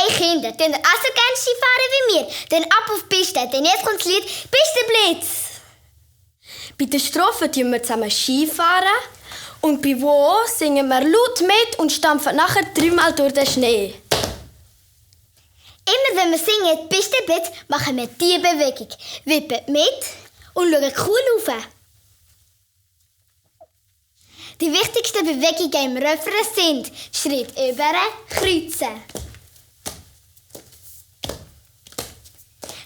Hey Kinder, könnt ihr auch so gerne Skifahren wie wir? Dann ab auf die Piste, denn jetzt kommt das Lied «Pistenblitz». Bei der Strophe fahren wir zusammen Skifahren und bei «Wo» singen wir laut mit und stampfen nachher 3-mal durch den Schnee. Immer wenn wir singen «Pistenblitz», machen wir diese Bewegung. Wippen mit und schauen cool rauf. Die wichtigsten Bewegungen im Refrain sind Schritt über, Kreuzen.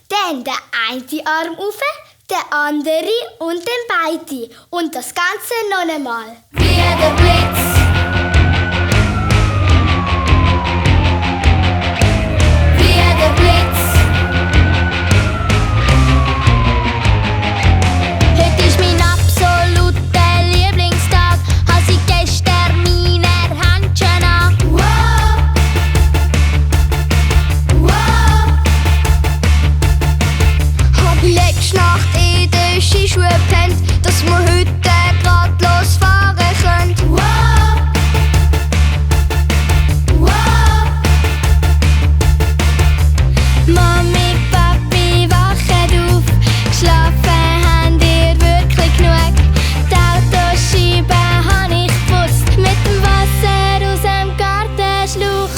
Dann der eine Arm rauf, der andere und dann beide. Und das Ganze noch einmal. Wie der Blitz. Wie der Blitz. Heute ist mein absoluter Lieblingstag. Has ich gestern meine Händchen an. Wow. Wow. Hab letzte Nacht in den Skischuhen gepennt, dass wir heute grad losfahren können. Wow. Wow. Mami, Papi, wachet auf. Geschlafen habt ihr wirklich genug? Die Autoscheiben hab ich geputzt mit dem Wasser aus dem Gartenschlauch.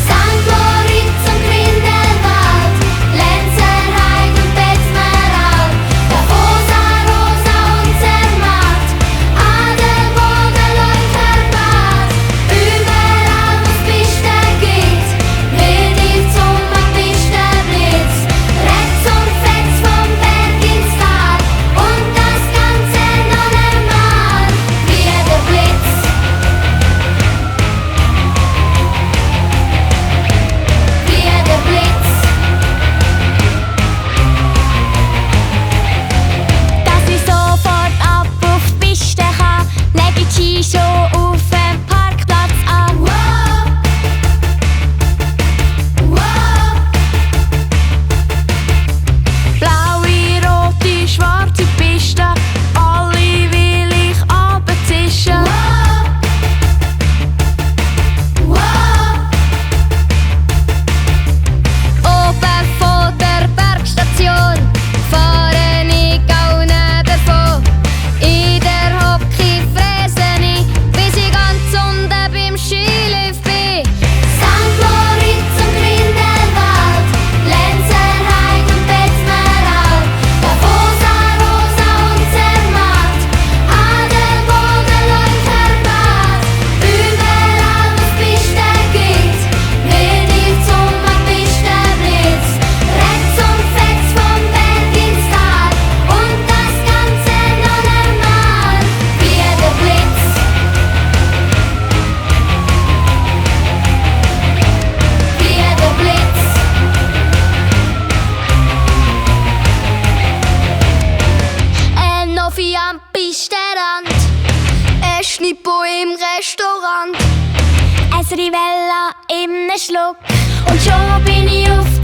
St. Moritz und Grindelwald, Lenzerheide und Betzenberg, Davosa, Rosa und Zermatt, Adelboden, Leucherbad. Überall, wo's Pisten gibt, wird ihr zum Pistenblitz. Rechts und fetz vom Berg ins Tal und das Ganze noch einmal. Wie der Blitz. Wie der Blitz. Dass ich sofort ab auf die Piste kann, leg ich die Ski schon auf dem Parkplatz an. Wow. Wow. Blaue, rote, schwarze Piste, alle will ich runterzischen. Wow. Wow. Oben von der Bergstation fahre ich auch davon. In der Hocke fräse ich, bis ich ganz unten beim Skilift bin. St. Moritz und Grindelwald, Lenzerheide und Betzenberg, Davosa, Rosa und Zermatt, Adelboden, Leucherbad. Überall, wo's Pisten gibt, wird ihr zum Pistenblitz. Rechts und fetz vom Berg ins Tal und das Ganze noch einmal. Wie der Blitz. Wie der Blitz. Ein Noffi am Pistenrand, ein Schnippo im Restaurant, ein Rivella im Schluck und schon bin ich auf